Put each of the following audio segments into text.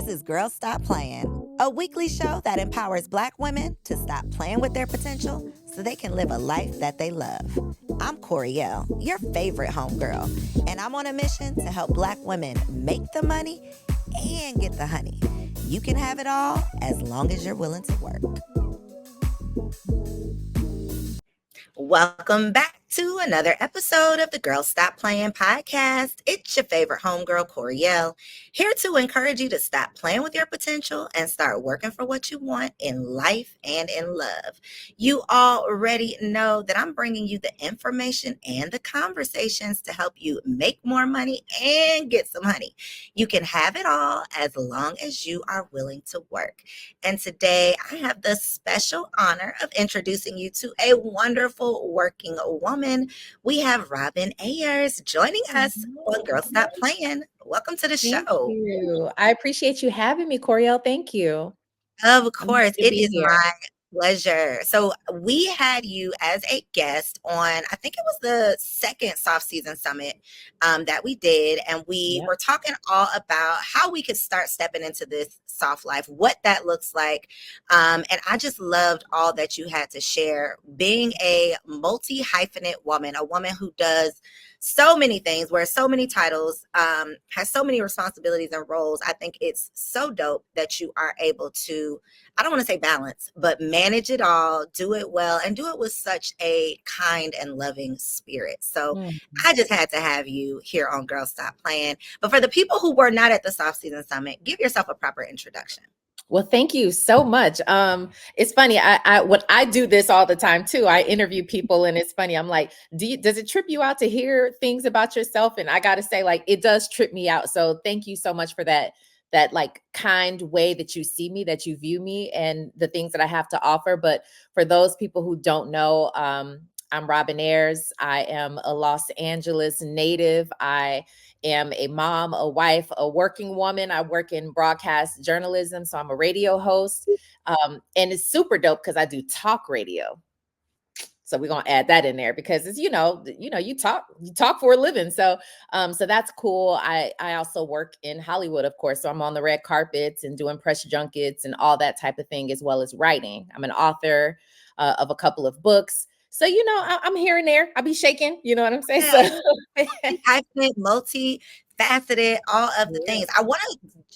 This is Girl Stop Playin, a weekly show that empowers Black women to stop playing with their potential so they can live a life that they love. I'm Coriel, your favorite homegirl, and I'm on a mission to help Black women make the money and get the honey. You can have it all as long as you're willing to work. Welcome back to another episode of the Girl Stop Playin podcast. It's your favorite homegirl, Coriel, here to encourage you to stop playing with your potential and start working for what you want in life and in love. You already know that I'm bringing you the information and the conversations to help you make more money and get some honey. You can have it all as long as you are willing to work. And today I have the special honor of introducing you to a wonderful working woman. We have Robin Ayers joining us on Girl Stop Playin. Welcome to the Thank show. you. I appreciate you having me, Coriel. Thank you. Of I'm happy course, to it be is here. my pleasure. So we had you as a guest on, I think it was the second soft season summit that we did. And we were talking all about how we could start stepping into this soft life, what that looks like. And I just loved all that you had to share. Being a multi-hyphenate woman, a woman who does so many things, wears so many titles, has so many responsibilities and roles. I think it's so dope that you are able to, I don't want to say balance, but manage it all, do it well, and do it with such a kind and loving spirit. So I just had to have you here on Girl Stop Playin. But for the people who were not at the Soft Season Summit, give yourself a proper introduction. Well, thank you so much. It's funny. I do this all the time too. I interview people, and it's funny. I'm like, does it trip you out to hear things about yourself? And I got to say, like, it does trip me out. So thank you so much for that like kind way that you see me, that you view me, and the things that I have to offer. But for those people who don't know, I'm Robin Ayers. I am a Los Angeles native. I am a mom, a wife, a working woman. I work in broadcast journalism, so I'm a radio host. And it's super dope because I do talk radio. So we're gonna add that in there because it's you talk for a living. So that's cool. I also work in Hollywood, of course. So I'm on the red carpets and doing press junkets and all that type of thing, as well as writing. I'm an author of a couple of books. So I'm here and there. I'll be shaking. You know what I'm saying? Yeah. So Multifaceted, all of the things.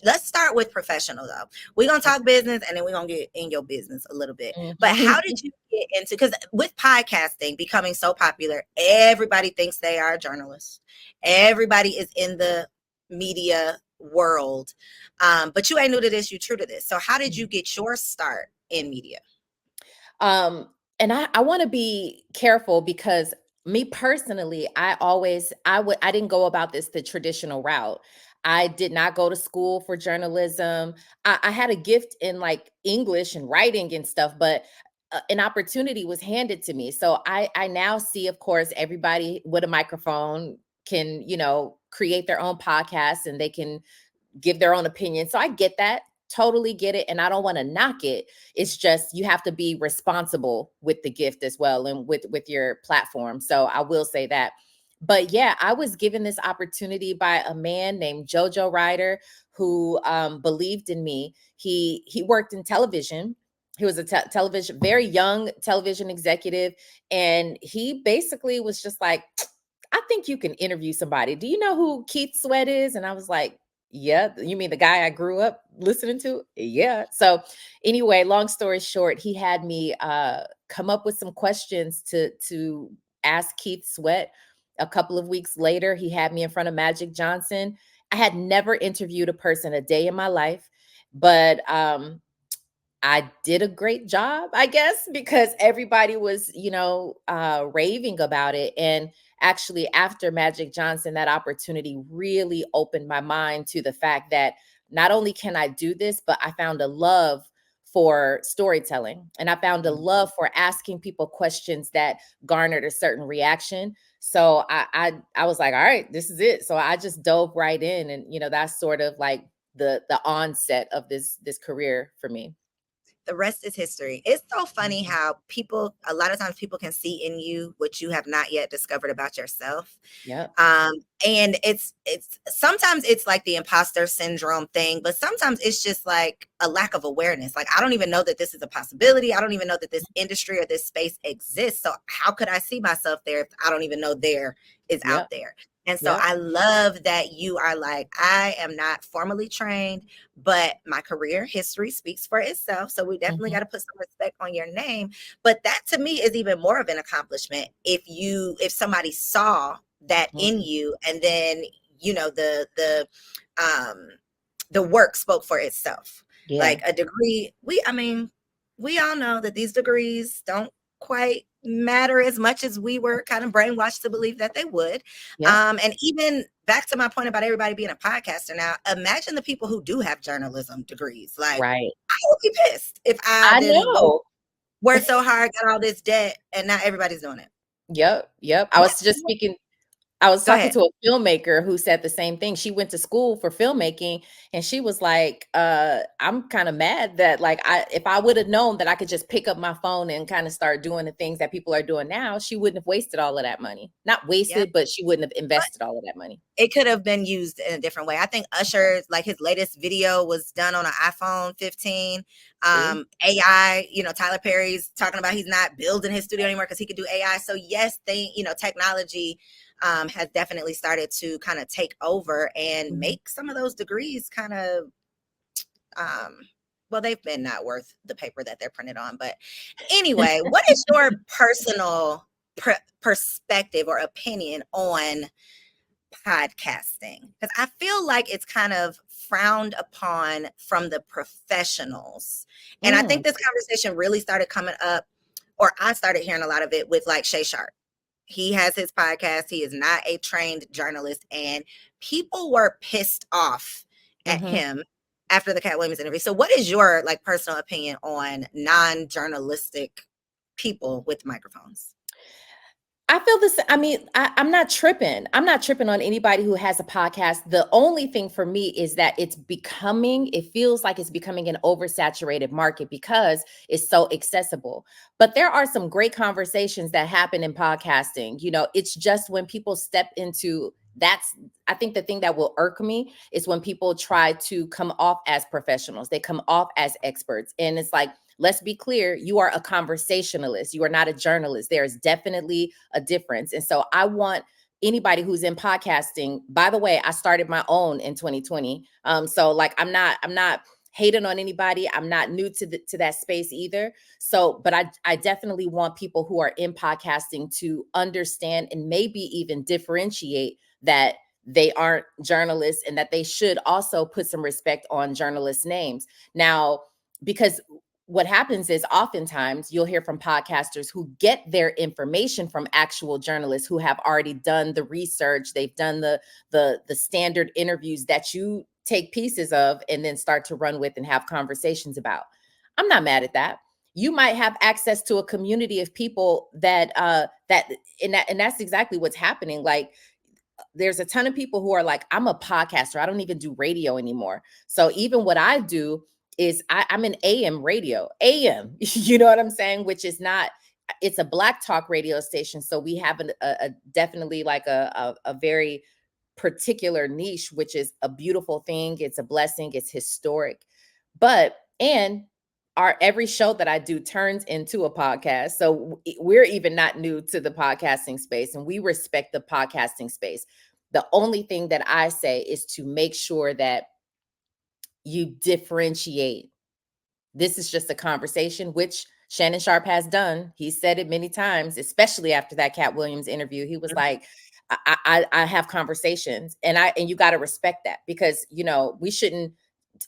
Let's start with professional though. We're gonna talk business and then we're gonna get in your business a little bit. But how did you get into, because with podcasting becoming so popular, everybody thinks they are a journalist. Everybody is in the media world. But you ain't new to this, you true to this. So how did you get your start in media? And I want to be careful because me personally, I didn't go about this the traditional route. I did not go to school for journalism. I had a gift in like English and writing and stuff, but an opportunity was handed to me. So I now see, of course, everybody with a microphone can, create their own podcast and they can give their own opinion. So I get that, totally get it. And I don't want to knock it. It's just you have to be responsible with the gift as well and with your platform. So I will say that. But yeah, I was given this opportunity by a man named Jojo Ryder who believed in me. He worked in television. He was a television, very young television executive. And he basically was just like, I think you can interview somebody. Do you know who Keith Sweat is? And I was like, yeah, you mean the guy I grew up listening to? Yeah. So anyway, long story short, he had me come up with some questions to ask Keith Sweat. A couple of weeks later, he had me in front of Magic Johnson. I had never interviewed a person a day in my life, but I did a great job, I guess, because everybody was, raving about it. And actually, after Magic Johnson, that opportunity really opened my mind to the fact that not only can I do this, but I found a love for storytelling and I found a love for asking people questions that garnered a certain reaction. So I was like, all right, this is it. So I just dove right in, and that's sort of like the onset of this career for me. the rest is history. It's so funny how a lot of times people can see in you what you have not yet discovered about yourself. Yep. And it's sometimes it's like the imposter syndrome thing, but sometimes it's just like a lack of awareness. Like, I don't even know that this is a possibility. I don't even know that this industry or this space exists. So how could I see myself there if I don't even know there is Yep. out there? And so Yep. I love that you are like, I am not formally trained, but my career history speaks for itself. So we definitely got to put some respect on your name. But that to me is even more of an accomplishment if somebody saw that in you, and then um the work spoke for itself. Yeah. Like a degree, we all know that these degrees don't quite matter as much as we were kind of brainwashed to believe that they would. Yep. And even back to my point about everybody being a podcaster now, imagine the people who do have journalism degrees. Like, Right. I would be pissed if I I didn't go know. work so hard, got all this debt, and not everybody's doing it. Yep. Yep. What? I was Go talking ahead. to a filmmaker who said the same thing. She went to school for filmmaking and she was like, I'm kind of mad that if I would have known that I could just pick up my phone and kind of start doing the things that people are doing now, she wouldn't have wasted all of that money. Not Yep. wasted, but she wouldn't have invested all of that money. It could have been used in a different way. I think Usher, like his latest video was done on an iPhone 15. See? AI, Tyler Perry's talking about he's not building his studio anymore because he could do AI. So yes, technology has definitely started to kind of take over and make some of those degrees kind of, well, they've been not worth the paper that they're printed on. But anyway, what is your personal perspective or opinion on podcasting? Because I feel like it's kind of frowned upon from the professionals. And I think this conversation really started coming up, or I started hearing a lot of it with like Shay Sharp. He has his podcast. He is not a trained journalist. And people were pissed off at him after the Cat Williams interview. So what is your like personal opinion on non-journalistic people with microphones? I feel this. I mean, I'm not tripping. I'm not tripping on anybody who has a podcast. The only thing for me is that it feels like it's becoming an oversaturated market because it's so accessible. But there are some great conversations that happen in podcasting. It's just when people step into I think the thing that will irk me is when people try to come off as professionals. They come off as experts. And it's like, let's be clear, you are a conversationalist. You are not a journalist. There is definitely a difference. And so I want anybody who's in podcasting, by the way, I started my own in 2020. So like I'm not hating on anybody. I'm not new to that space either. So, but I definitely want people who are in podcasting to understand and maybe even differentiate that they aren't journalists and that they should also put some respect on journalists' names. Now, because what happens is oftentimes you'll hear from podcasters who get their information from actual journalists who have already done the research. They've done the standard interviews that you take pieces of and then start to run with and have conversations about. I'm not mad at that. You might have access to a community of people and that's exactly what's happening. Like, there's a ton of people who are like, I'm a podcaster. I don't even do radio anymore. So even what I do is I'm an AM radio, AM, you know what I'm saying? Which is not, it's a Black talk radio station. So we have a definitely like a very particular niche, which is a beautiful thing. It's a blessing. It's historic. And every show that I do turns into a podcast. So we're even not new to the podcasting space and we respect the podcasting space. The only thing that I say is to make sure that you differentiate. This is just a conversation, which Shannon Sharp has done. He said it many times, especially after that Cat Williams interview. He was like, I have conversations and you got to respect that because, we shouldn't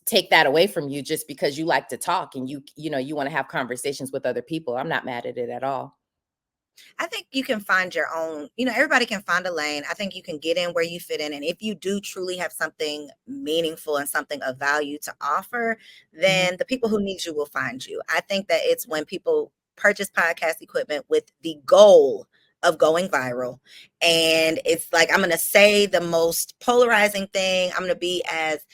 take that away from you just because you like to talk and you want to have conversations with other people. I'm not mad at it at all. I think you can find your own, everybody can find a lane. I think you can get in where you fit in. And if you do truly have something meaningful and something of value to offer, then the people who need you will find you. I think that it's when people purchase podcast equipment with the goal of going viral. And it's like, I'm going to say the most polarizing thing. I'm going to be as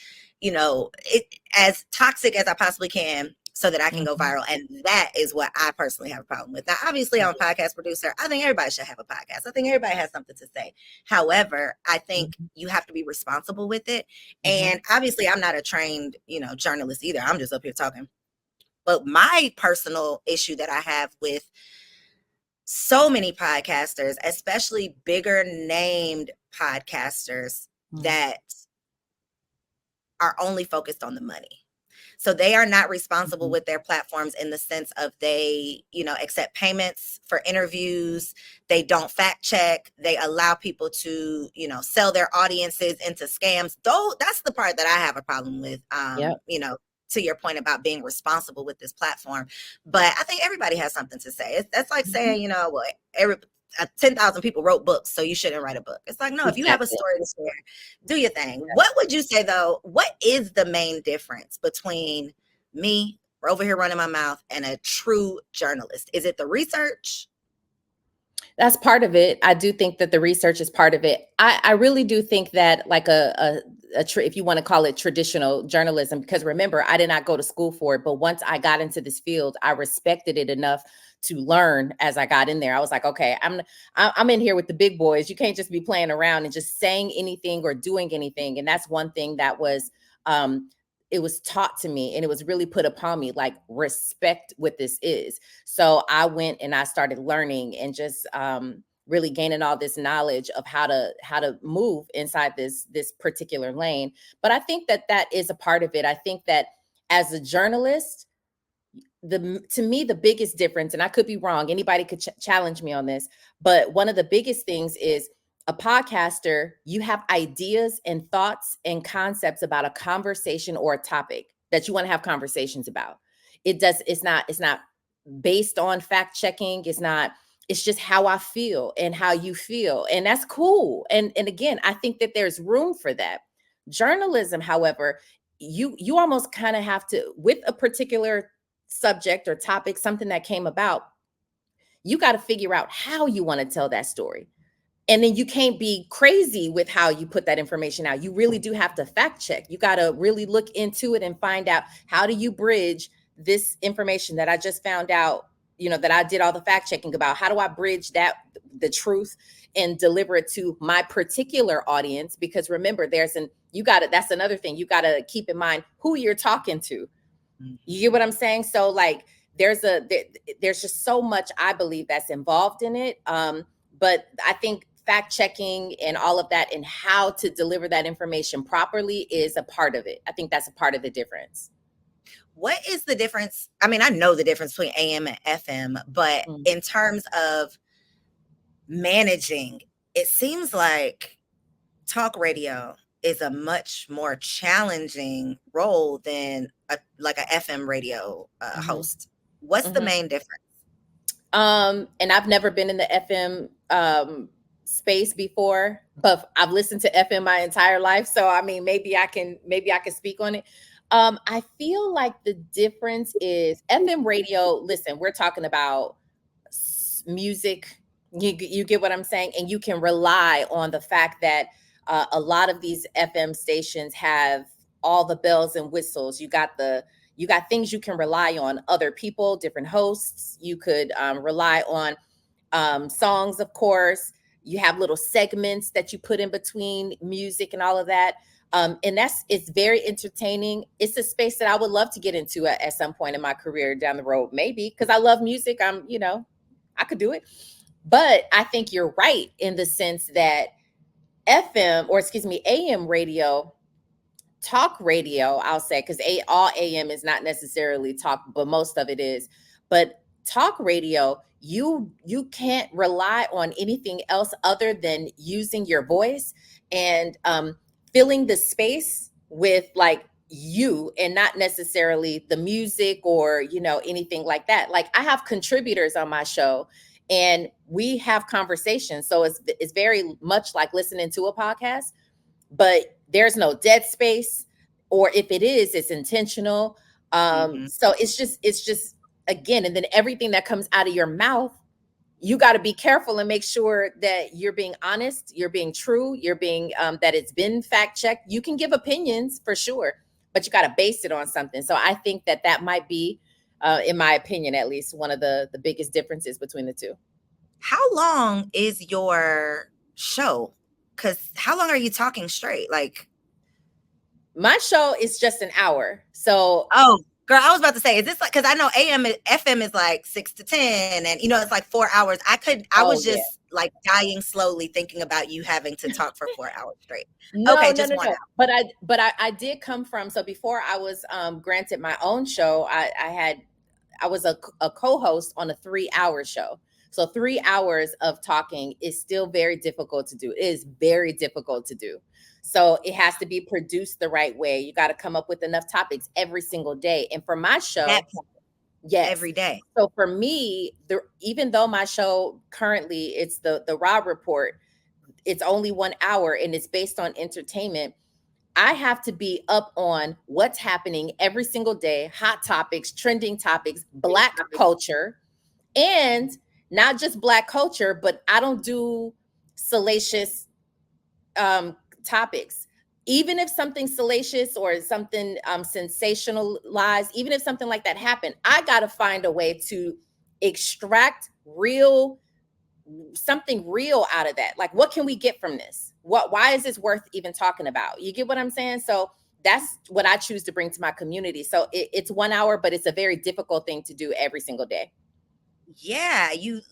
toxic as I possibly can so that I can go viral. And that is what I personally have a problem with. Now, obviously, I'm a podcast producer. I think everybody should have a podcast. I think everybody has something to say. However, I think you have to be responsible with it. And obviously, I'm not a trained, journalist either. I'm just up here talking. But my personal issue that I have with so many podcasters, especially bigger named podcasters that are only focused on the money. So they are not responsible with their platforms in the sense of they, accept payments for interviews. They don't fact check. They allow people to, sell their audiences into scams. Though that's the part that I have a problem with, to your point about being responsible with this platform. But I think everybody has something to say. That's like saying, 10,000 people wrote books, so you shouldn't write a book. It's like, no, if you have a story to share, do your thing. What would you say, though? What is the main difference between me, over here running my mouth, and a true journalist? Is it the research? That's part of it. I do think that the research is part of it. I really do think that like if you want to call it traditional journalism, because remember, I did not go to school for it, but once I got into this field, I respected it enough to learn as I got in there. I was like, okay, I'm in here with the big boys. You can't just be playing around and just saying anything or doing anything. And that's one thing that was it was taught to me, and it was really put upon me, like, respect what this is. So I went and I started learning and just really gaining all this knowledge of how to move inside this particular lane. But I think that is a part of it. I think that as a journalist, to me, the biggest difference, and I could be wrong, anybody could challenge me on this, but one of the biggest things is a podcaster, you have ideas and thoughts and concepts about a conversation or a topic that you want to have conversations about. It's not based on fact checking. It's just how I feel and how you feel. And that's cool. And again, I think that there's room for that. Journalism, however, you almost kind of have to, with a particular subject or topic, something that came about, you got to figure out how you want to tell that story. And then you can't be crazy with how you put that information out. You really do have to fact check. You got to really look into it and find out, how do you bridge this information that I just found out, that I did all the fact checking about? How do I bridge the truth and deliver it to my particular audience? Because remember, that's another thing. You got to keep in mind who you're talking to. You get what I'm saying? So like, there's just so much, I believe, that's involved in it. But I think fact checking and all of that and how to deliver that information properly is a part of it. I think that's a part of the difference. What is the difference? I mean, I know the difference between AM and FM, but in terms of managing, it seems like talk radio is a much more challenging role than a FM radio host. What's the main difference? And I've never been in the FM space before, but I've listened to FM my entire life. So I mean, maybe I can speak on it. I feel like the difference is FM radio. Listen, we're talking about music. You get what I'm saying? And you can rely on the fact that a lot of these FM stations have all the bells and whistles. You got things you can rely on, other people, different hosts. You could rely on songs, of course. You have little segments that you put in between music and all of that. And it's very entertaining. It's a space that I would love to get into at some point in my career down the road, maybe, because I love music. I could do it. But I think you're right in the sense that AM radio, talk radio, I'll say, because all AM is not necessarily talk, but most of it is. But talk radio, you can't rely on anything else other than using your voice and filling the space with like you, and not necessarily the music or anything like that. Like, I have contributors on my show and we have conversations, so it's very much like listening to a podcast, but there's no dead space, or if it is, it's intentional. So it's just again, and then everything that comes out of your mouth, you got to be careful and make sure that you're being honest, you're being true, you're being that it's been fact checked. You can give opinions for sure, but you got to base it on something. So I think that might be In my opinion, at least, one of the biggest differences between the two. How long is your show? Because how long are you talking straight? Like, my show is just an hour. So, oh, girl, I was about to say, is this like, because I know FM is like 6 to 10, and it's like 4 hours. I oh was yeah. just like dying slowly thinking about you having to talk for 4 hours straight. No, Okay, no, just no, one no. hour. But I did come from, so before I was granted my own show, I was a co-host on a 3-hour show. So 3 hours of talking is still very difficult to do. It is very difficult to do. So it has to be produced the right way. You got to come up with enough topics every single day. And for my That show, part, yes. every day. So for me, even though my show currently it's the Rob Report, it's only 1 hour and it's based on entertainment. I have to be up on what's happening every single day, hot topics, trending topics, Black culture, and not just Black culture, but I don't do salacious topics. Even if something salacious or something sensationalized, even if something like that happened, I got to find a way to extract something real out of that. Like, what can we get from this? Why is this worth even talking about? You get what I'm saying? So that's what I choose to bring to my community. So it's 1 hour, but it's a very difficult thing to do every single day. Yeah, you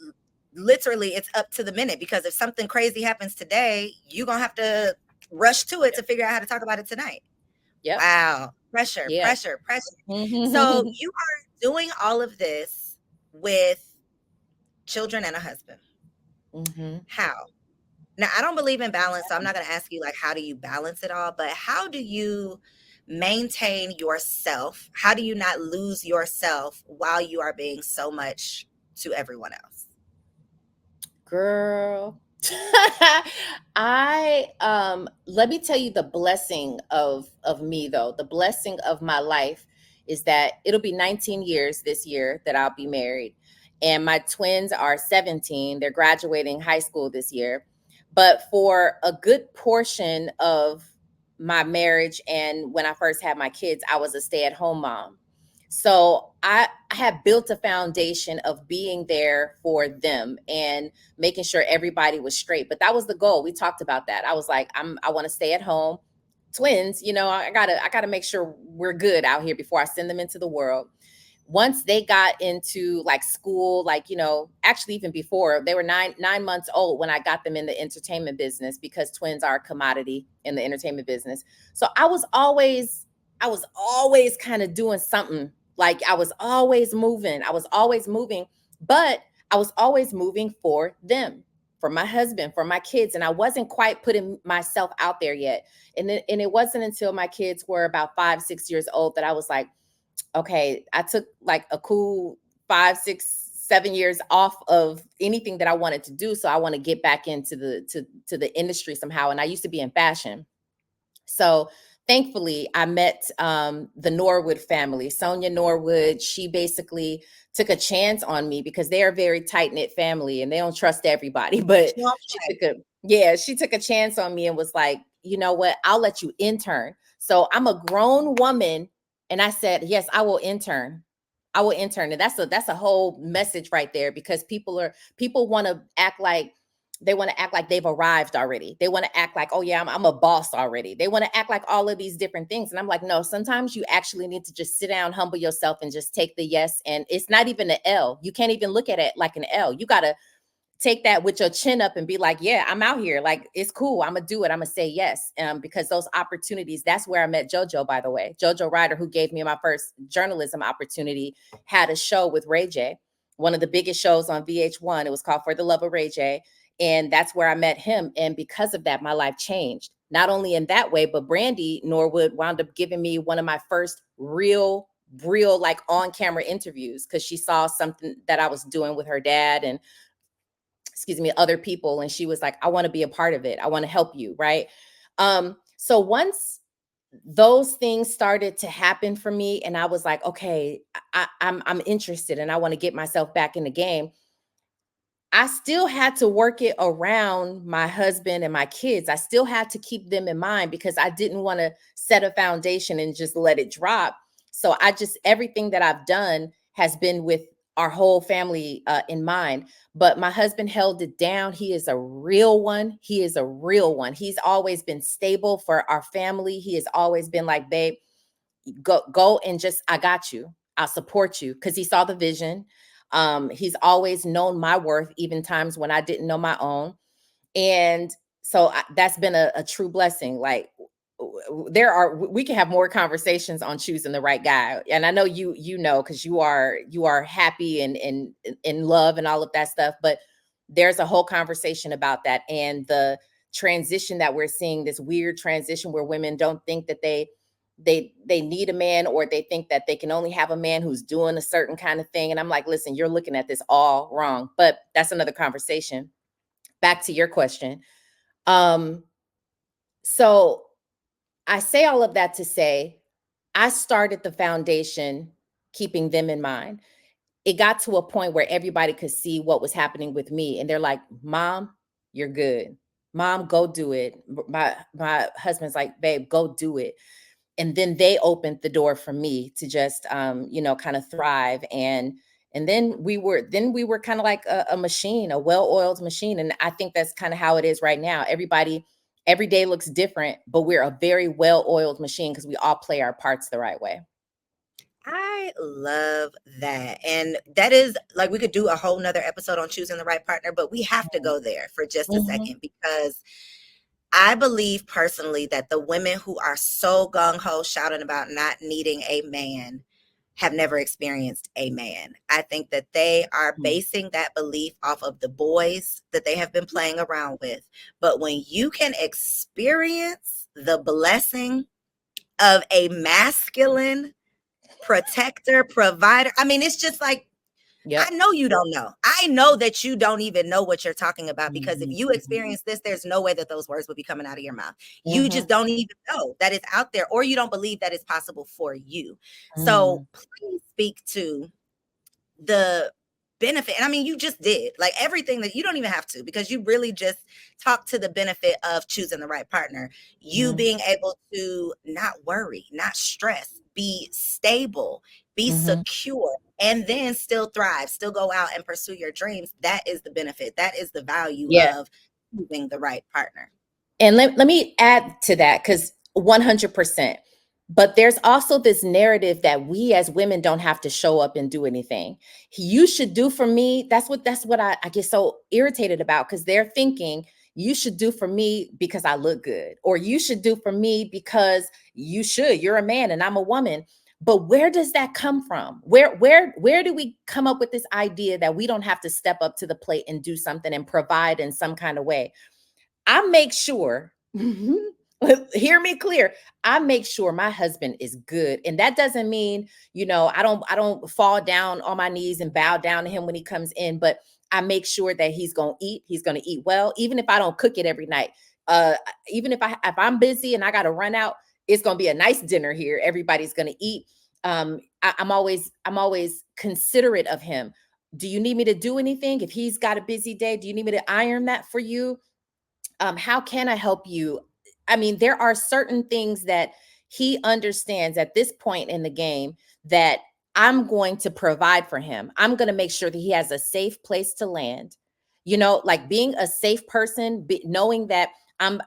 literally, it's up to the minute, because if something crazy happens today, you're gonna have to rush to it to figure out how to talk about it tonight. Yep. Wow. Pressure, Yeah. pressure, pressure. So you are doing all of this with children and a husband. Mm-hmm. How? Now, I don't believe in balance, so I'm not going to ask you like how do you balance it all, but how do you maintain yourself? How do you not lose yourself while you are being so much to everyone else? Girl. I let me tell you the blessing of me though. The blessing of my life is that it'll be 19 years this year that I'll be married. And my twins are 17. They're graduating high school this year. But for a good portion of my marriage and when I first had my kids, I was a stay-at-home mom. So I have built a foundation of being there for them and making sure everybody was straight. But that was the goal. We talked about that. I was like, I want to stay at home. Twins, I gotta make sure we're good out here before I send them into the world. Once they got into like school, like, actually even before, they were nine months old when I got them in the entertainment business, because twins are a commodity in the entertainment business. So I was always kind of doing something. Like I was always moving. But I was always moving for them, for my husband, for my kids. And I wasn't quite putting myself out there yet. And it wasn't until my kids were about 5, 6 years old that I was like, okay, I took like a cool 5, 6, 7 years off of anything that I wanted to do. So I want to get back into to the industry somehow. And I used to be in fashion. So thankfully, I met the Norwood family. Sonia Norwood, she basically took a chance on me because they are a very tight knit family and they don't trust everybody. But she took a chance on me and was like, you know what? I'll let you intern. So I'm a grown woman, and I said, yes, I will intern. I will intern, and that's a whole message right there, because people want to act like they've arrived already. They want to act like, oh yeah, I'm a boss already. They want to act like all of these different things. And I'm like, no, sometimes you actually need to just sit down, humble yourself, and just take the yes. And it's not even an L. You can't even look at it like an L. You got to take that with your chin up and be like, yeah, I'm out here. Like, it's cool. I'm going to do it. I'm going to say yes. Because those opportunities, that's where I met JoJo, by the way. JoJo Ryder, who gave me my first journalism opportunity, had a show with Ray J, one of the biggest shows on VH1. It was called For the Love of Ray J. And that's where I met him. And because of that, my life changed. Not only in that way, but Brandy Norwood wound up giving me one of my first real like on camera interviews, because she saw something that I was doing with her dad and other people. And she was like, I want to be a part of it. I want to help you. Right. So once those things started to happen for me, and I was like, okay, I'm interested and I want to get myself back in the game. I still had to work it around my husband and my kids. I still had to keep them in mind because I didn't want to set a foundation and just let it drop. So everything that I've done has been with our whole family in mind. But my husband held it down. He is a real one. He is a real one. He's always been stable for our family. He has always been like, babe, go and just, I got you. I'll support you, because he saw the vision. He's always known my worth, even times when I didn't know my own. And so that's been a true blessing. Like, we can have more conversations on choosing the right guy. And I know you know, because you are happy and in love and all of that stuff. But there's a whole conversation about that, and the transition that we're seeing, this weird transition where women don't think that they need a man, or they think that they can only have a man who's doing a certain kind of thing. And I'm like, listen, you're looking at this all wrong. But that's another conversation. Back to your question. So I say all of that to say, I started the foundation keeping them in mind. It got to a point where everybody could see what was happening with me, and they're like, Mom, you're good. Mom, go do it. My husband's like, babe, go do it. And then they opened the door for me to just kind of thrive. And then we were kind of like a machine, a well-oiled machine. And I think that's kind of how it is right now. Every day looks different, but we're a very well-oiled machine because we all play our parts the right way. I love that. And that is like, we could do a whole nother episode on choosing the right partner, but we have to go there for just a Mm-hmm. second, because I believe personally that the women who are so gung-ho shouting about not needing a man have never experienced a man. I think that they are basing that belief off of the boys that they have been playing around with. But when you can experience the blessing of a masculine protector, provider, I mean, it's just like, I Yep. know you don't know. I know that you don't even know what you're talking about, because if Mm-hmm. you experience this, there's no way that those words would be coming out of your mouth. You Mm-hmm. just don't even know that it's out there, or you don't believe that it's possible for you. Mm-hmm. So please speak to the benefit. And I mean, you just did like everything that you don't even have to, because you really just talked to the benefit of choosing the right partner. You being able to not worry, not stress, be stable, be Mm-hmm. secure, and then still thrive, still go out and pursue your dreams. That is the benefit. That is the value Yeah. of choosing the right partner. And let me add to that, because 100%. But there's also this narrative that we as women don't have to show up and do anything. You should do for me. That's what I get so irritated about, because they're thinking you should do for me because I look good, or you should do for me because you're a man and I'm a woman. But where does that come from? Where do we come up with this idea that we don't have to step up to the plate and do something and provide in some kind of way? I make sure, hear me clear. I make sure my husband is good. And that doesn't mean, I don't fall down on my knees and bow down to him when he comes in, but I make sure that he's going to eat well, even if I don't cook it every night. Uh, Even if I'm busy and I got to run out, it's going to be a nice dinner here. Everybody's going to eat. I'm always considerate of him. Do you need me to do anything? If he's got a busy day, do you need me to iron that for you? How can I help you? I mean, there are certain things that he understands at this point in the game that I'm going to provide for him. I'm going to make sure that he has a safe place to land. Like being a safe person, knowing that I'm,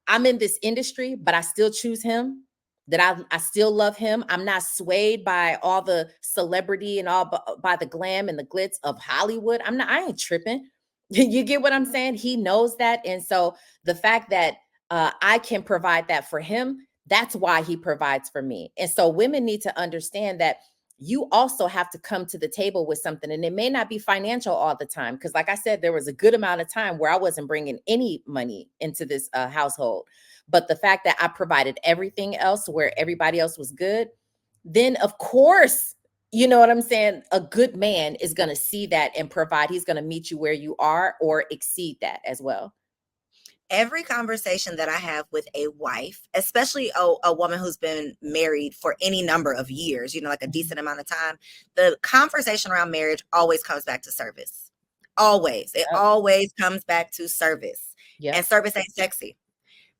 I'm in this industry, but I still choose him, that I still love him. I'm not swayed by all the celebrity and all by the glam and the glitz of Hollywood. I ain't tripping. You get what I'm saying? He knows that. And so the fact that I can provide that for him, that's why he provides for me. And so women need to understand that you also have to come to the table with something. And it may not be financial all the time. Because like I said, there was a good amount of time where I wasn't bringing any money into this household. But the fact that I provided everything else where everybody else was good, then of course, you know what I'm saying? A good man is going to see that and provide. He's going to meet you where you are or exceed that as well. Every conversation that I have with a wife, especially a woman who's been married for any number of years, like a decent amount of time, the conversation around marriage always comes back to service. Always. It Yep. always comes back to service. And Yep. service ain't sexy.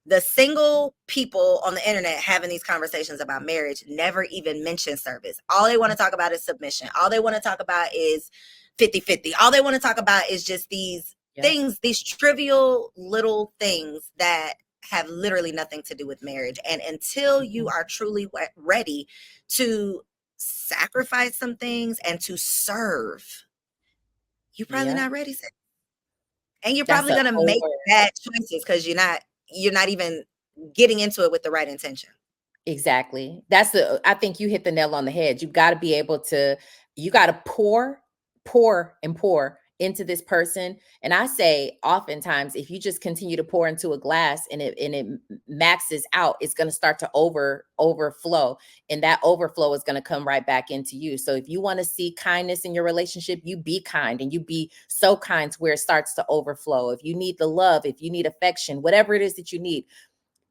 The single people on the internet having these conversations about marriage never even mention service. All they want to talk about is submission. All they want to talk about is 50-50. All they want to talk about is just these things, these trivial little things that have literally nothing to do with marriage. And until you are truly ready to sacrifice some things and to serve, you're probably not ready. And you're That's probably a going to make bad choices because you're not even getting into it with the right intention. Exactly. I think you hit the nail on the head. You got to be able to, you got to pour into this person. And I say oftentimes, if you just continue to pour into a glass and it maxes out, it's going to start to overflow. And that overflow is going to come right back into you. So if you want to see kindness in your relationship, you be kind, and you be so kind to where it starts to overflow. If you need the love, if you need affection, whatever it is that you need,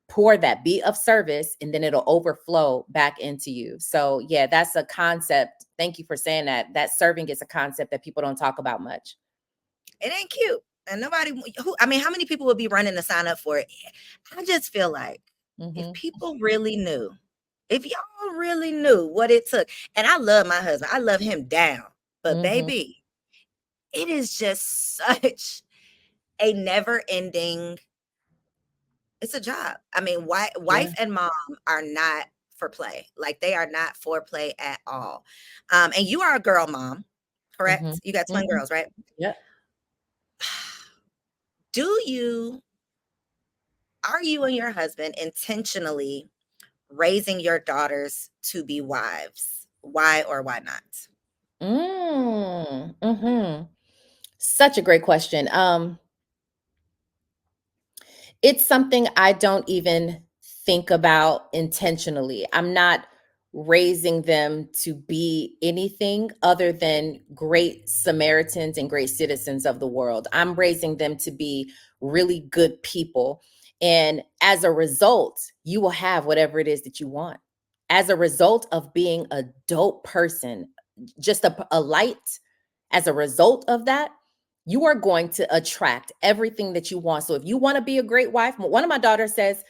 pour that, be of service, and then it'll overflow back into you. So yeah, that's a concept. Thank you for saying that. That serving is a concept that people don't talk about much. It ain't cute. And nobody how many people would be running to sign up for it? I just feel like if people really knew, if y'all really knew what it took, and I love my husband, I love him down, but baby, it is just such a never ending, it's a job. I mean, wife and mom are not for play. Like, they are not for play at all. And you are a girl mom, correct? You got twin girls, right? Yeah. Are you and your husband intentionally raising your daughters to be wives? Why or why not? Such a great question. It's something I don't even think about intentionally. I'm not raising them to be anything other than great Samaritans and great citizens of the world. I'm raising them to be really good people. And as a result, you will have whatever it is that you want. As a result of being a dope person, just a light, as a result of that, you are going to attract everything that you want. So if you want to be a great wife, one of my daughters says,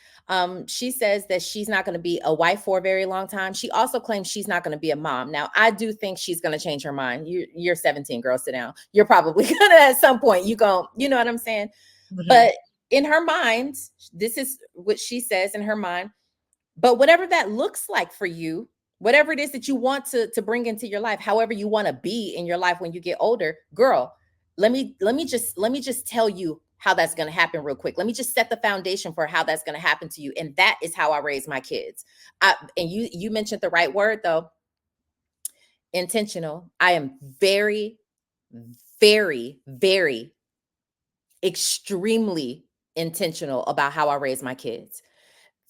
she says that she's not going to be a wife for a very long time. She also claims she's not going to be a mom. Now, I do think she's going to change her mind. You're 17, girl, sit down. You're probably going to, at some point, you know what I'm saying? But in her mind, this is what she says in her mind. But whatever that looks like for you, whatever it is that you want to bring into your life, however you want to be in your life when you get older, girl, let me just tell you how that's going to happen real quick. Let me just set the foundation for how that's going to happen to you. And that is how I raise my kids. And you mentioned the right word though, intentional. I am very, very, very extremely intentional about how I raise my kids.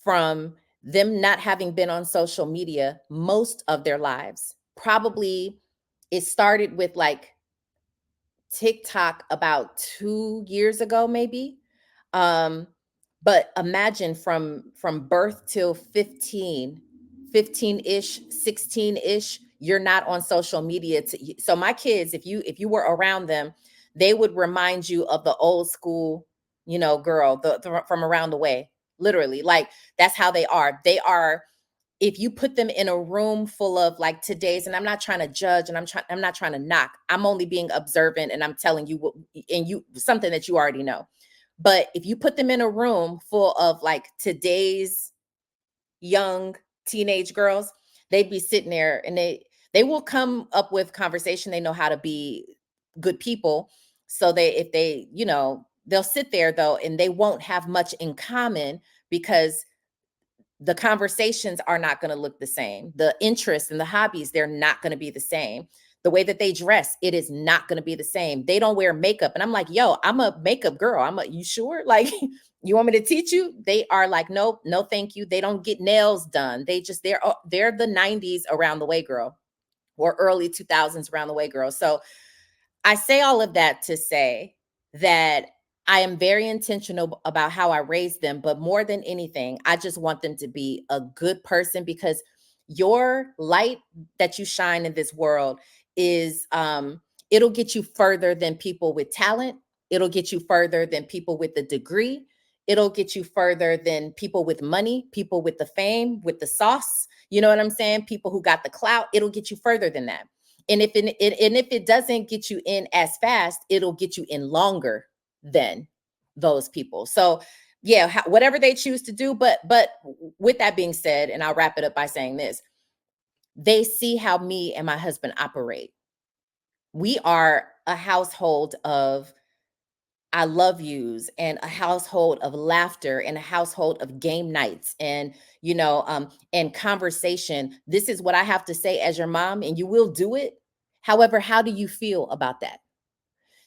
From them not having been on social media most of their lives. Probably it started with like TikTok about 2 years ago, maybe. Um, but imagine from birth till 15-ish, 16-ish, you're not on social media. So my kids, if you were around them, they would remind you of the old school, girl, from around the way. Literally, like that's how they are. They are, if you put them in a room full of like today's, and I'm not trying to judge, and I'm not trying to knock. I'm only being observant, and I'm telling you what, and you something that you already know. But if you put them in a room full of like today's young teenage girls, they'd be sitting there, and they will come up with conversation. They know how to be good people. So if they, they'll sit there though, and they won't have much in common because the conversations are not going to look the same. The interests and the hobbies, they're not going to be the same. The way that they dress, it is not going to be the same. They don't wear makeup. And I'm like, yo, I'm a makeup girl. You sure? Like, you want me to teach you? They are like, nope, no, thank you. They don't get nails done. They're the 90s around the way girl, or early 2000s around the way girl. So I say all of that to say that I am very intentional about how I raise them, but more than anything, I just want them to be a good person, because your light that you shine in this world is it'll get you further than people with talent. It'll get you further than people with a degree. it'll get you further than people with money, people with the fame, with the sauce. You know what I'm saying? People who got the clout, it'll get you further than that. And if it doesn't get you in as fast, it'll get you in longer than those people. So yeah, whatever they choose to do. But with that being said, and I'll wrap it up by saying this: they see how me and my husband operate. We are a household of I love yous, and a household of laughter, and a household of game nights, and and conversation. This is what I have to say as your mom, and you will do it. However, how do you feel about that?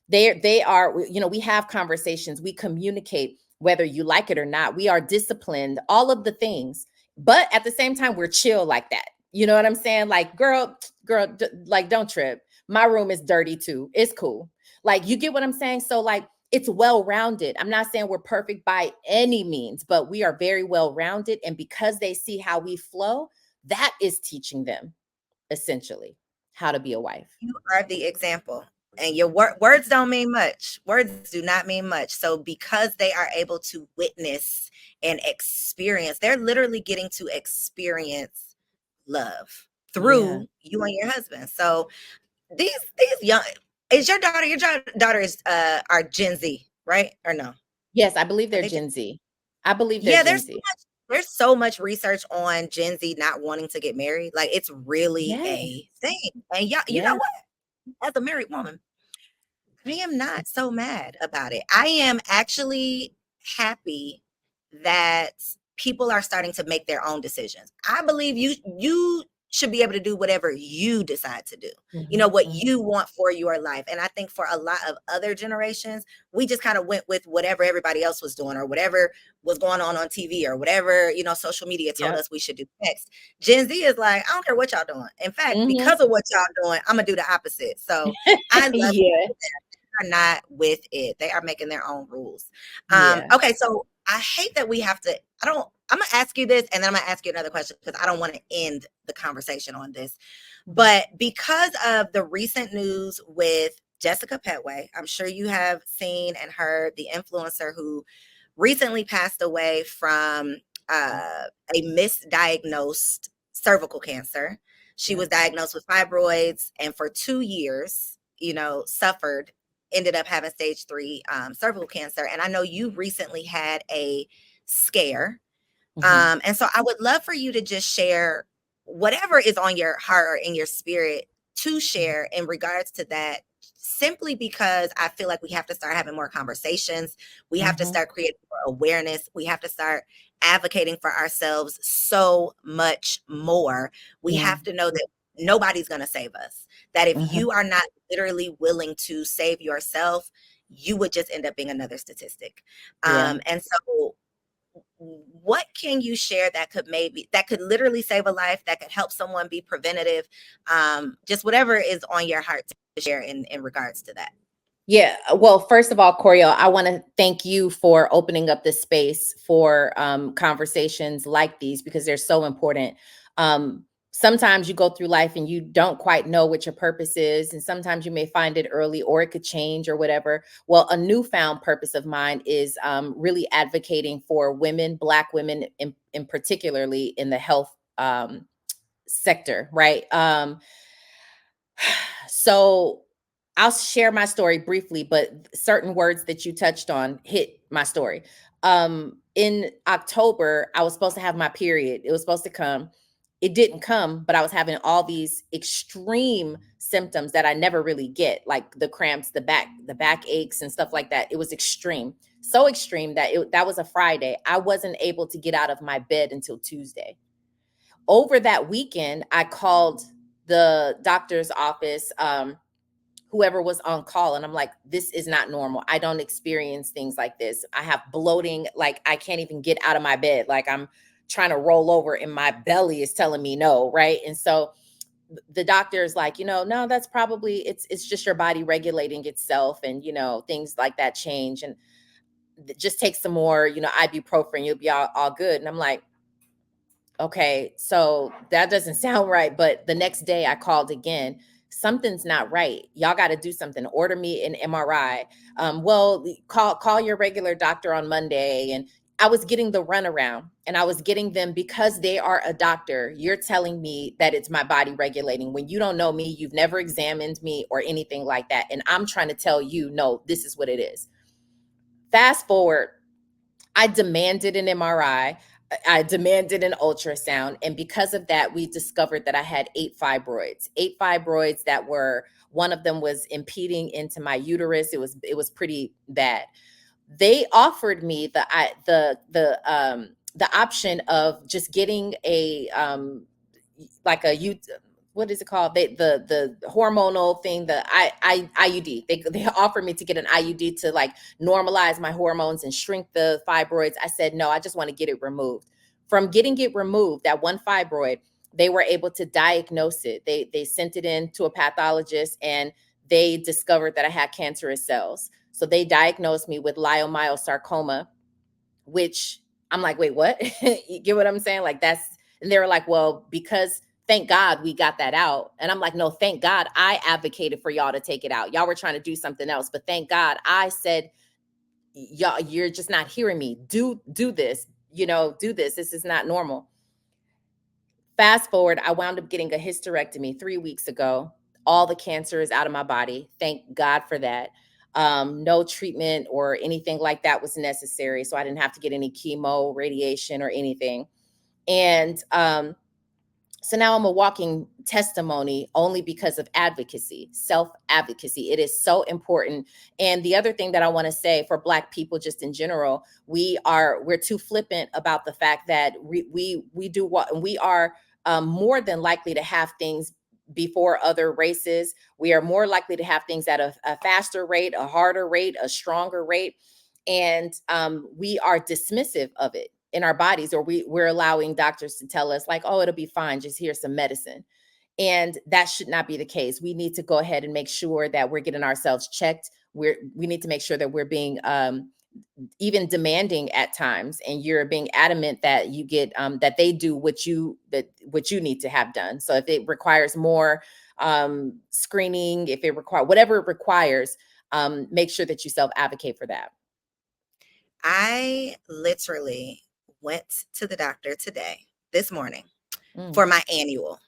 They are, we have conversations, we communicate, whether you like it or not. We are disciplined, all of the things, but at the same time, we're chill like that. You know what I'm saying? Like, girl, like, don't trip. My room is dirty too. It's cool. Like, you get what I'm saying? So, like, it's well rounded. I'm not saying we're perfect by any means, but we are very well rounded. And because they see how we flow, that is teaching them essentially how to be a wife. You are the example. And your words don't mean much. Words do not mean much. So because they are able to witness and experience, they're literally getting to experience love Yeah. through you and your husband. So these young, is your daughter is are Gen Z, right? Or no? Yes, I believe Are they're they Gen Z. I believe they're Yeah, Gen Z. there's so much research on Gen Z not wanting to get married. Like, it's really a Yes. thing. And y'all, you know Yes. what? As a married woman, I am not so mad about it. I am actually happy that people are starting to make their own decisions. I believe you should be able to do whatever you decide to do. You know Mhm, what mhm. you want for your life. And I think for a lot of other generations, we just kind of went with whatever everybody else was doing, or whatever was going on TV, or whatever, social media told Yep. us we should do next. Gen Z is like, I don't care what y'all doing. In fact, Mhm. because of what y'all doing, I'm gonna do the opposite. So I love Yeah. are not with it. They are making their own rules. Yeah. Okay, so I hate that we have to. I'm gonna ask you this, and then I'm gonna ask you another question, because I don't want to end the conversation on this. Mhm. But because of the recent news with Jessica Petway, I'm sure you have seen and heard the influencer who recently passed away from a misdiagnosed cervical cancer. She Yep. was diagnosed with fibroids, and for 2 years, suffered, ended up having stage 3 cervical cancer. And I know you recently had a scare. Mhm. And so I would love for you to just share whatever is on your heart or in your spirit to Mhm. share in regards to that, simply because I feel like we have to start having more conversations. We have to Mhm. start creating more awareness. We have to start advocating for ourselves so much more. We Yeah. have to know that nobody's going to save us. That if Mhm. you are not literally willing to save yourself, you would just end up being another statistic. Yeah. And so what can you share that could literally save a life, that could help someone be preventative, just whatever is on your heart to share in regards to that. Yeah. Well, first of all, Coriel, I want to thank you for opening up this space for conversations like these, because they're so important. Um, Sometimes you go through life and you don't quite know what your purpose is. And sometimes you may find it early, or it could change or whatever. Well, a newfound purpose of mine is really advocating for women, Black women, in particularly in the health sector, right? So I'll share my story briefly, but certain words that you touched on hit my story. In October, I was supposed to have my period. It was supposed to come. It didn't come, but I was having all these extreme symptoms that I never really get, like the cramps, the back aches and stuff like that. It was extreme. So extreme that that was a Friday. I wasn't able to get out of my bed until Tuesday. Over that weekend, I called the doctor's office, whoever was on call, and I'm like, this is not normal. I don't experience things like this. I have bloating, like I can't even get out of my bed. Like I'm trying to roll over and my belly is telling me no, right? And so the doctor is like, no, that's probably it's just your body regulating itself, and things like that change, and just take some more, ibuprofen, you'll be all good. And I'm like, okay, so that doesn't sound right. But the next day I called again. something's not right. Y'all got to do something. Order me an MRI. Well, call your regular doctor on Monday. And I was getting the runaround, and I was getting them because they are a doctor. You're telling me that it's my body regulating when you don't know me, you've never examined me or anything like that. And I'm trying to tell you, no, this is what it is. Fast forward, I demanded an MRI. I demanded an ultrasound. And because of that, we discovered that I had 8 fibroids that were, one of them was impeding into my uterus. It was pretty bad. They offered me the option of just getting a like a what is it called? The hormonal thing, IUD. They offered me to get an IUD to like normalize my hormones and shrink the fibroids. I said no, I just want to get it removed. From getting it removed, that one fibroid, they were able to diagnose it. They sent it in to a pathologist, and they discovered that I had cancerous cells. So they diagnosed me with leiomyosarcoma, which I'm like, wait, what? You get what I'm saying? Like and they were like, well, because thank God we got that out. And I'm like, no, thank God I advocated for y'all to take it out. Y'all were trying to do something else, but thank God I said, y'all, you're just not hearing me. Do this, do this. This is not normal. Fast forward, I wound up getting a hysterectomy 3 weeks ago. All the cancer is out of my body. Thank God for that. No treatment or anything like that was necessary. So I didn't have to get any chemo, radiation, or anything. And so now I'm a walking testimony only because of advocacy, self-advocacy. It is so important. And the other thing that I want to say for Black people, just in general, we're too flippant about the fact that we do what we are more than likely to have things before other races. We are more likely to have things at a faster rate, a harder rate, a stronger rate. And we are dismissive of it in our bodies, or we're allowing doctors to tell us like, oh, it'll be fine, just here's some medicine. And that should not be the case. We need to go ahead and make sure that we're getting ourselves checked. We need to make sure that we're being even demanding at times, and you're being adamant that you get that they do what you need to have done. So if it requires more screening, if it requires whatever it requires, make sure that you self-advocate for that. I literally went to the doctor this morning, for my annual,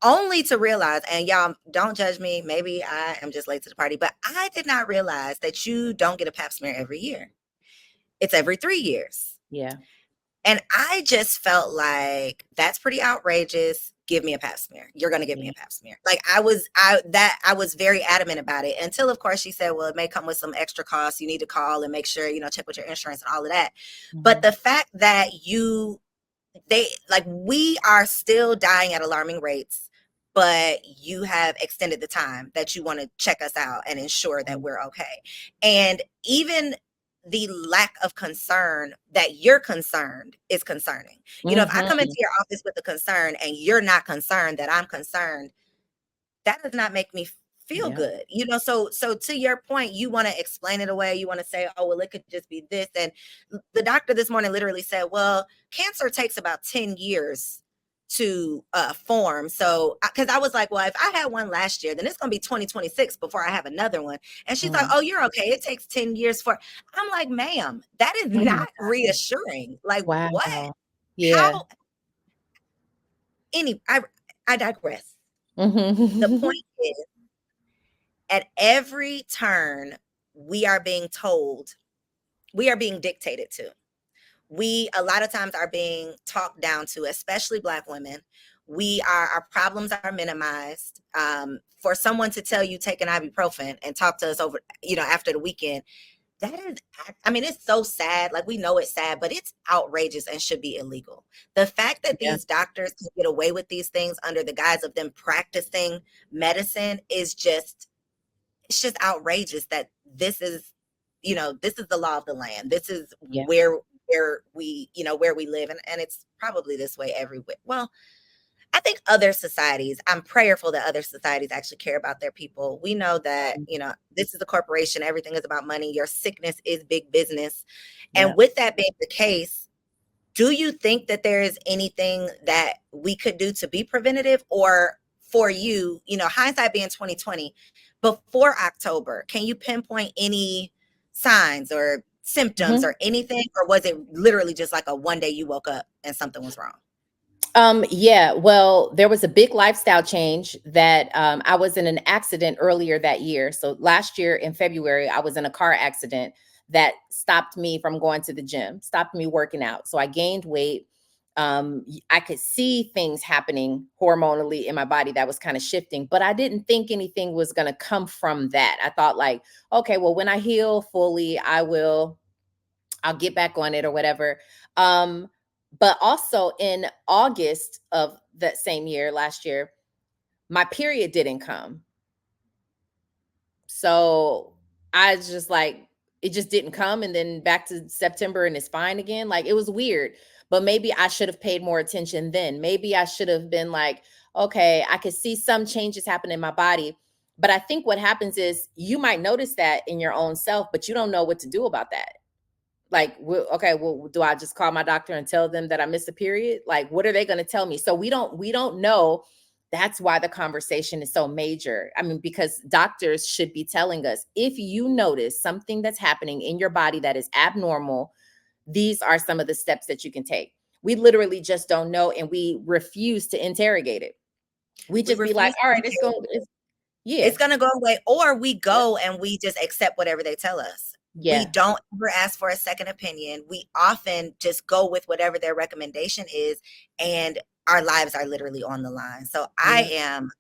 only to realize, and y'all don't judge me, maybe I am just late to the party, but I did not realize that you don't get a pap smear every year. It's every 3 years. Yeah. And I just felt like that's pretty outrageous. Give me a pap smear. You're going to give me a pap smear. Like I was very adamant about it, until of course she said, well, it may come with some extra costs. You need to call and make sure, check with your insurance and all of that. But the fact that we are still dying at alarming rates, but you have extended the time that you want to check us out and ensure that we're okay. And even the lack of concern that you're concerned is concerning. If I come into your office with a concern and you're not concerned that I'm concerned, that does not make me feel good. So to your point, you want to explain it away. You want to say, oh, well, it could just be this. And the doctor this morning literally said, well, cancer takes about 10 years to form. So because I was like, well, if I had one last year, then it's going to be 2026 before I have another one. And she's like, oh, you're okay. It takes 10 years for. I'm like, ma'am, that is not reassuring. Like, wow. What? Yeah. How? I digress. The point is, at every turn, we are being told, we are being dictated to. We a lot of times are being talked down to, especially Black women. Our problems are minimized. For someone to tell you take an ibuprofen and talk to us over, after the weekend, that is, it's so sad. Like, we know it's sad, but it's outrageous and should be illegal. The fact that these doctors can get away with these things under the guise of them practicing medicine is just, it's just outrageous that this is the law of the land. This is where we live. And it's probably this way everywhere. Well, I think other societies, I'm prayerful that other societies actually care about their people. We know that, this is a corporation. Everything is about money. Your sickness is big business. And with that being the case, do you think that there is anything that we could do to be preventative, or for you, you know, hindsight being 2020, before October, can you pinpoint any signs or symptoms Mhm. or anything? Or was it literally just like a one day you woke up and something was wrong? Yeah, well, there was a big lifestyle change that I was in an accident earlier that year. So last year in February, I was in a car accident that stopped me from going to the gym, stopped me working out. So I gained weight. I could see things happening hormonally in my body that was kind of shifting, but I didn't think anything was going to come from that. I thought like, okay, well, when I heal fully, I'll get back on it or whatever. Um, but also in August of that same year, last year, my period didn't come. So I just like, it just didn't come. And then back to September and it's fine again. Like it was weird, but maybe I should have paid more attention then. Maybe I should have been like, okay, I could see some changes happen in my body. But I think what happens is you might notice that in your own self, but you don't know what to do about that. Like, okay, well, do I just call my doctor and tell them that I missed a period? Like, what are they going to tell me? So we don't know. That's why the conversation is so major. I mean, because doctors should be telling us, if you notice something that's happening in your body that is abnormal, these are some of the steps that you can take. We literally just don't know, and we refuse to interrogate it. We We just be like, refuse all to right, yeah, it's gonna go away, or we go and we just accept whatever they tell us. We yeah, don't ever ask for a second opinion. We often just go with whatever their recommendation is, and our lives are literally on the line. So I yeah. am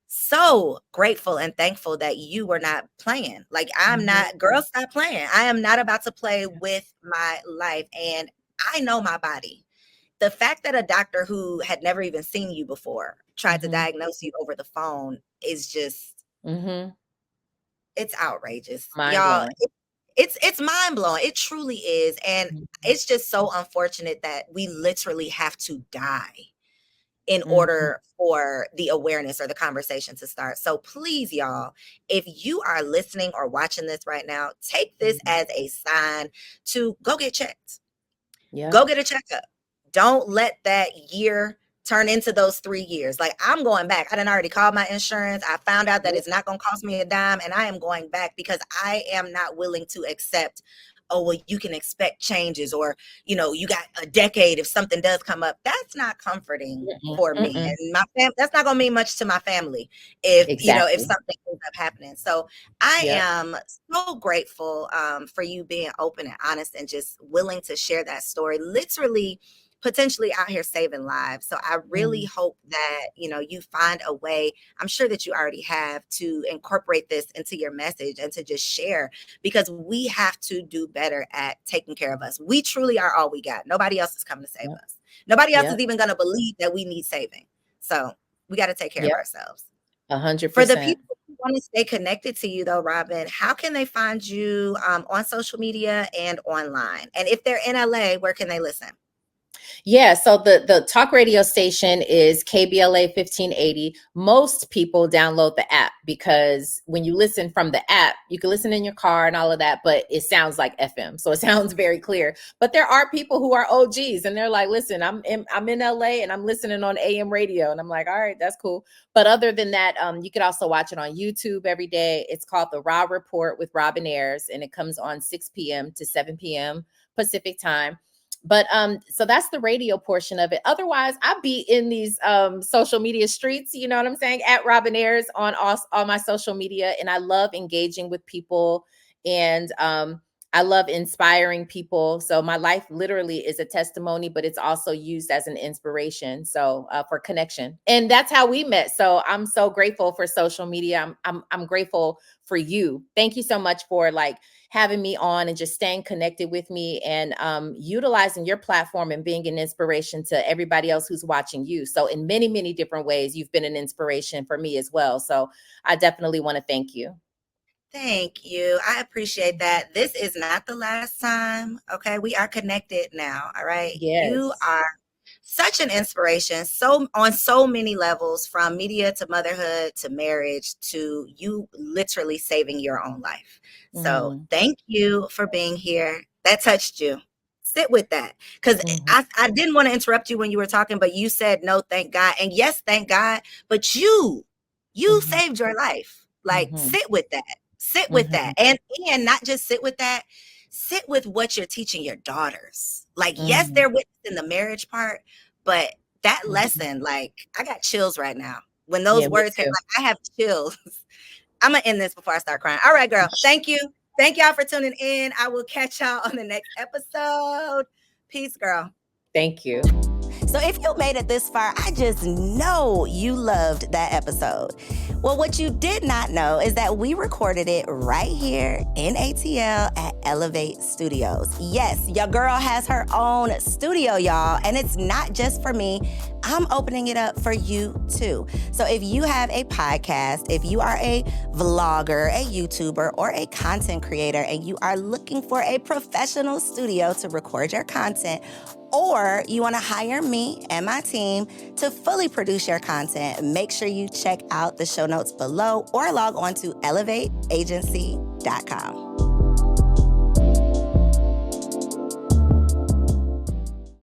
so grateful and thankful that you were not playing. Like, I'm Mhm. not, girl, stop playing. I am not about to play with my life. And I know my body. The fact that a doctor who had never even seen you before tried to Mhm. diagnose you over the phone is just, Mhm. it's outrageous. Mind Y'all, blowing. it's mind blowing. It truly is. And Mhm. it's just so unfortunate that we literally have to die in Mhm. order for the awareness or the conversation to start. So please, y'all, if you are listening or watching this right now, take this Mhm. as a sign to go get checked. Go Yep. get a checkup. Don't let that year turn into those 3 years. Like, I'm going back. I done already called my insurance. I found out that Yep. it's not going to cost me a dime, and I am going back because I am not willing to accept, oh, well, you can expect changes, or, you know, you got a decade if something does come up. That's not comforting Mm-mm. for me. Mm-mm. And my that's not going to mean much to my family if, you know, if Exactly. something ends up happening. So I Yep. am so grateful for you being open and honest and just willing to share that story, literally potentially out here saving lives. So I really Mhm. hope that, you know, you find a way, I'm sure that you already have, to incorporate this into your message and to just share, because we have to do better at taking care of us. We truly are all we got. Nobody else is coming to save Yep. us. Nobody else is Yep. even going to believe that we need saving. So we got to take care of Yep. ourselves. For the 100%. people who want to stay connected to you, though, Robin, how can they find you on social media and online? And if they're in LA, where can they listen? Yeah, so the talk radio station is KBLA 1580. Most people download the app because when you listen from the app, you can listen in your car and all of that, but it sounds like FM. So it sounds very clear. But there are people who are OGs and they're like, "Listen, I'm in LA and I'm listening on AM radio." And I'm like, "All right, that's cool." But other than that, you could also watch it on YouTube every day. It's called The Raw Report with Robin Ayers, and it comes on 6 p.m. to 7 p.m. Pacific time. But so that's the radio portion of it. Otherwise, I be in these social media streets, you know what I'm saying, at Robin Ayers on all my social media. And I love engaging with people, and I love inspiring people. So my life literally is a testimony, but it's also used as an inspiration. So for connection, and that's how we met. So I'm so grateful for social media. I'm grateful for you. Thank you so much for like having me on and just staying connected with me, and utilizing your platform and being an inspiration to everybody else who's watching you. So in many, many different ways, you've been an inspiration for me as well. So I definitely want to thank you. Thank you. I appreciate that. This is not the last time. Okay. We are connected now. All right. You Yes. are such an inspiration. So on so many levels, from media to motherhood to marriage to you literally saving your own life. So Mm. thank you for being here. That touched you. Sit with that. Because Mhm. I didn't want to interrupt you when you were talking, but you said no, thank God. And yes, thank God. But you Mhm. saved your life. Like, Mhm. sit with that. Sit with that. Mhm. And not just sit with that, sit with what you're teaching your daughters. Like, yes, Mhm. they're with in the marriage part, but that Mhm. lesson, like, I got chills right now. When Yeah, those me words came, too. like, I have chills. I'm gonna end this before I start crying. All right, girl. Thank you. Thank y'all for tuning in. I will catch y'all on the next episode. Peace, girl. Thank you. So if you made it this far, I just know you loved that episode. Well, what you did not know is that we recorded it right here in ATL at Elevate Studios. Yes, your girl has her own studio, y'all, and it's not just for me. I'm opening it up for you too. So if you have a podcast, if you are a vlogger, a YouTuber, or a content creator, and you are looking for a professional studio to record your content, or you want to hire me and my team to fully produce your content, make sure you check out the show notes below or log on to elevateagency.com.